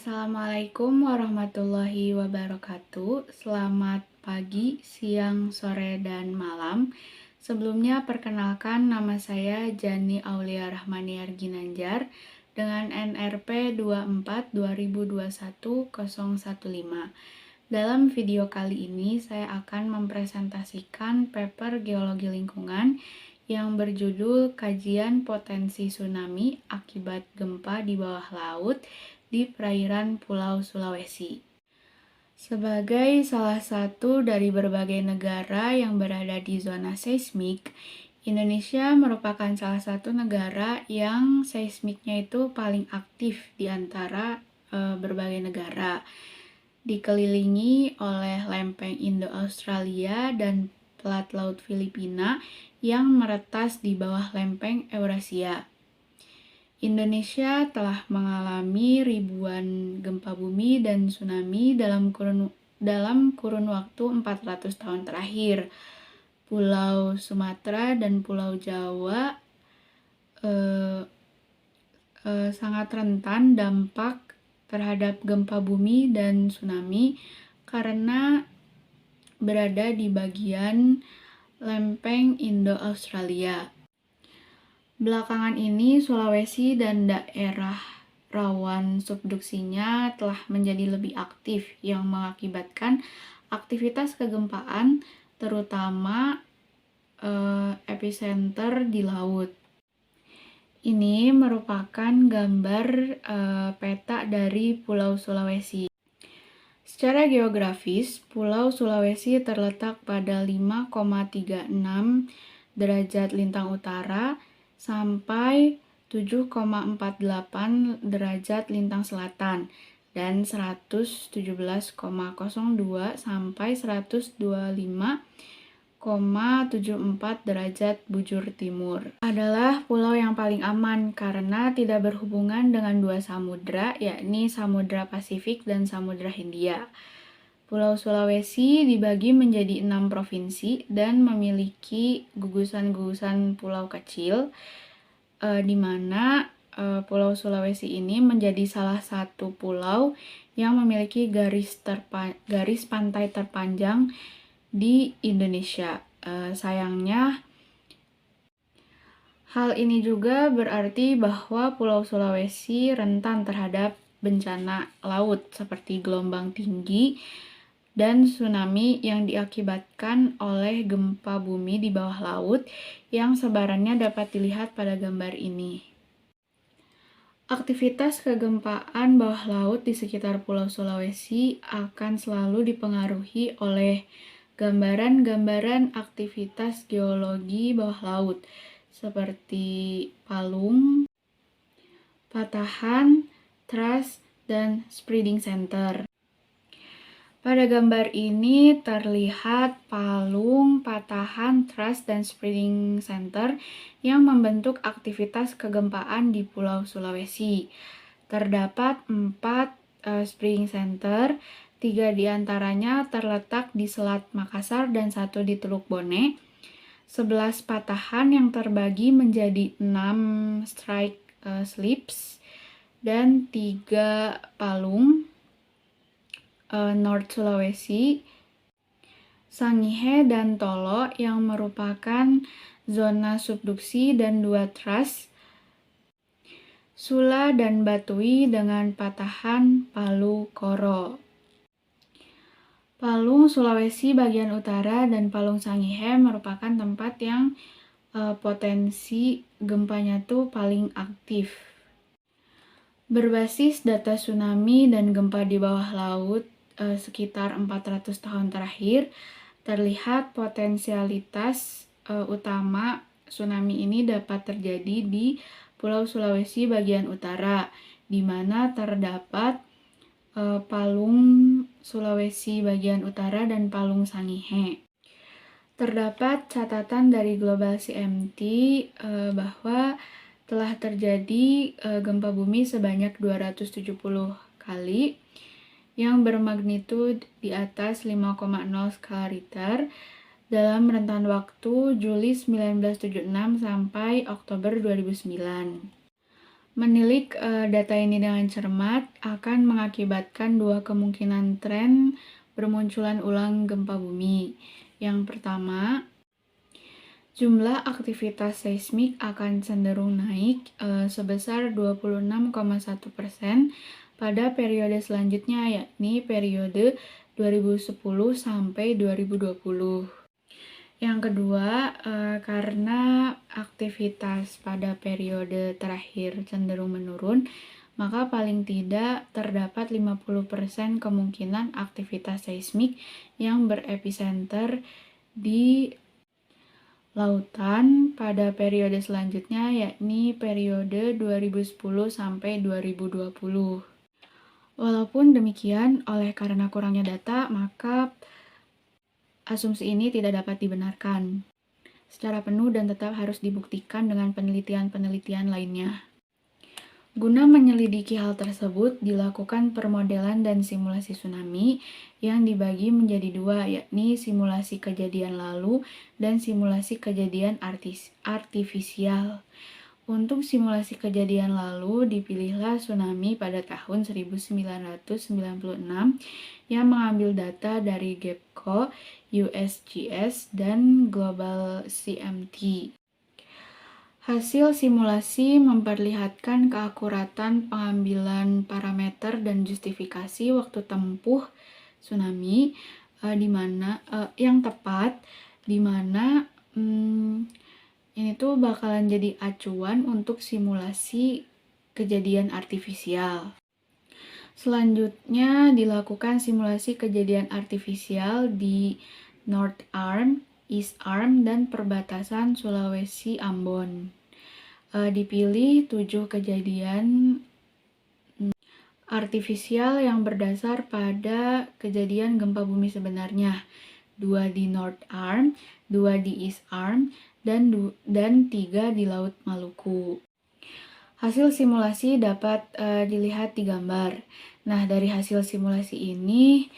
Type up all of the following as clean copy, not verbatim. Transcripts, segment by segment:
Assalamualaikum warahmatullahi wabarakatuh. Selamat pagi, siang, sore, dan malam. Sebelumnya perkenalkan nama saya Jani Aulia Rahmaniar Ginanjar dengan NRP 24/2021-015. Dalam video kali ini saya akan mempresentasikan paper geologi lingkungan yang berjudul Kajian Potensi Tsunami Akibat Gempa di Bawah Laut di Perairan Pulau Sulawesi. Sebagai salah satu dari berbagai negara yang berada di zona seismik, Indonesia merupakan salah satu negara yang seismiknya itu paling aktif di antara berbagai negara. Dikelilingi oleh lempeng Indo-Australia dan Plat Laut Filipina yang meretas di bawah lempeng Eurasia. Indonesia telah mengalami ribuan gempa bumi dan tsunami dalam kurun waktu 400 tahun terakhir. Pulau Sumatera dan Pulau Jawa sangat rentan dampak terhadap gempa bumi dan tsunami karena berada di bagian lempeng Indo-Australia. Belakangan ini Sulawesi dan daerah rawan subduksinya telah menjadi lebih aktif yang mengakibatkan aktivitas kegempaan terutama epicenter di laut. Ini merupakan gambar peta dari Pulau Sulawesi. Secara geografis, Pulau Sulawesi terletak pada 5,36 derajat lintang utara sampai 7,48 derajat lintang selatan dan 117,02 sampai 125,74 derajat bujur timur. Adalah pulau yang paling aman karena tidak berhubungan dengan dua samudra, yakni Samudra Pasifik dan Samudra Hindia. Pulau Sulawesi dibagi menjadi 6 provinsi dan memiliki gugusan-gugusan pulau kecil, di mana Pulau Sulawesi ini menjadi salah satu pulau yang memiliki garis pantai terpanjang di Indonesia. Sayangnya, hal ini juga berarti bahwa Pulau Sulawesi rentan terhadap bencana laut seperti gelombang tinggi dan tsunami yang diakibatkan oleh gempa bumi di bawah laut yang sebarannya dapat dilihat pada gambar ini. Aktivitas kegempaan bawah laut di sekitar Pulau Sulawesi akan selalu dipengaruhi oleh gambaran-gambaran aktivitas geologi bawah laut seperti palung, patahan, thrust, dan spreading center. Pada gambar ini terlihat palung, patahan, thrust, dan spreading center yang membentuk aktivitas kegempaan di Pulau Sulawesi. Terdapat 4 spreading center, 3 diantaranya terletak di Selat Makassar dan 1 di Teluk Bone. 11 patahan yang terbagi menjadi 6 strike slips dan 3 palung. North Sulawesi, Sangihe, dan Tolo yang merupakan zona subduksi dan 2 thrust, Sula dan Batui dengan patahan Palu Koro. Palung Sulawesi bagian utara dan Palung Sangihe merupakan tempat yang potensi gempanya tuh paling aktif. Berbasis data tsunami dan gempa di bawah laut sekitar 400 tahun terakhir, terlihat potensialitas utama tsunami ini dapat terjadi di Pulau Sulawesi bagian utara, di mana terdapat Palung Sulawesi bagian utara dan Palung Sangihe. Terdapat catatan dari Global CMT bahwa telah terjadi gempa bumi sebanyak 270 kali yang bermagnitud di atas 5,0 skala Richter dalam rentan waktu Juli 1976 sampai Oktober 2009. Menilik data ini dengan cermat akan mengakibatkan dua kemungkinan tren bermunculan ulang gempa bumi. Yang pertama, jumlah aktivitas seismik akan cenderung naik sebesar 26,1% pada periode selanjutnya, yakni periode 2010 sampai 2020. Yang kedua, karena aktivitas pada periode terakhir cenderung menurun, maka paling tidak terdapat 50% kemungkinan aktivitas seismik yang berepicenter di lautan pada periode selanjutnya, yakni periode 2010 sampai 2020. Walaupun demikian, oleh karena kurangnya data, maka asumsi ini tidak dapat dibenarkan secara penuh dan tetap harus dibuktikan dengan penelitian-penelitian lainnya. Guna menyelidiki hal tersebut, dilakukan permodelan dan simulasi tsunami yang dibagi menjadi dua, yakni simulasi kejadian lalu dan simulasi kejadian artifisial. Untuk simulasi kejadian lalu, dipilihlah tsunami pada tahun 1996 yang mengambil data dari GEPCO, USGS, dan Global CMT. Hasil simulasi memperlihatkan keakuratan pengambilan parameter dan justifikasi waktu tempuh tsunami yang tepat, di mana ini tuh bakalan jadi acuan untuk simulasi kejadian artifisial. Selanjutnya dilakukan simulasi kejadian artifisial di North Arm, East Arm, dan perbatasan Sulawesi Ambon. Dipilih 7 kejadian artifisial yang berdasar pada kejadian gempa bumi sebenarnya. 2 di North Arm, 2 di East Arm, dan 3 di Laut Maluku. Hasil simulasi dapat dilihat di gambar. Nah, dari hasil simulasi ini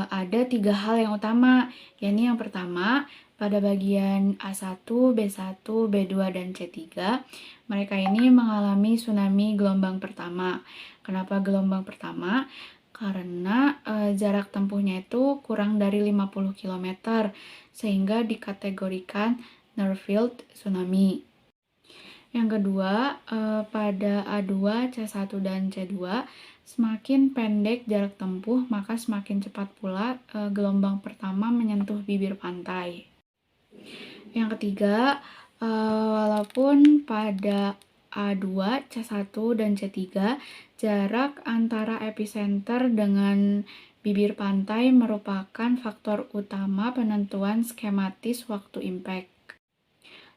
ada 3 hal yang utama, yakni yang pertama, pada bagian A1, B1, B2, dan C3, mereka ini mengalami tsunami gelombang pertama. Kenapa gelombang pertama? Karena jarak tempuhnya itu kurang dari 50 km, sehingga dikategorikan near field tsunami. Yang kedua, pada A2, C1, dan C2, semakin pendek jarak tempuh, maka semakin cepat pula gelombang pertama menyentuh bibir pantai. Yang ketiga, walaupun pada A2, C1, dan C3, jarak antara epicenter dengan bibir pantai merupakan faktor utama penentuan skematis waktu impact.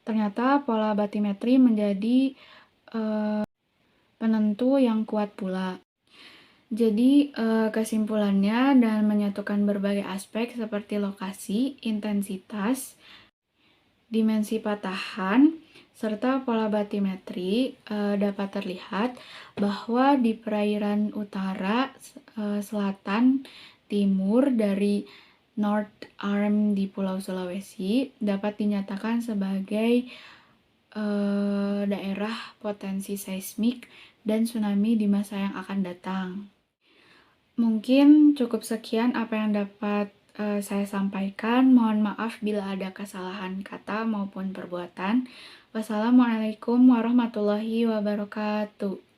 Ternyata pola batimetri menjadi penentu yang kuat pula. Jadi kesimpulannya, dan menyatukan berbagai aspek seperti lokasi, intensitas, dimensi patahan, serta pola batimetri, dapat terlihat bahwa di perairan utara, selatan, timur dari North Arm di Pulau Sulawesi dapat dinyatakan sebagai daerah potensi seismik dan tsunami di masa yang akan datang. Mungkin cukup sekian apa yang dapat saya sampaikan. Mohon maaf bila ada kesalahan kata maupun perbuatan. Wassalamualaikum warahmatullahi wabarakatuh.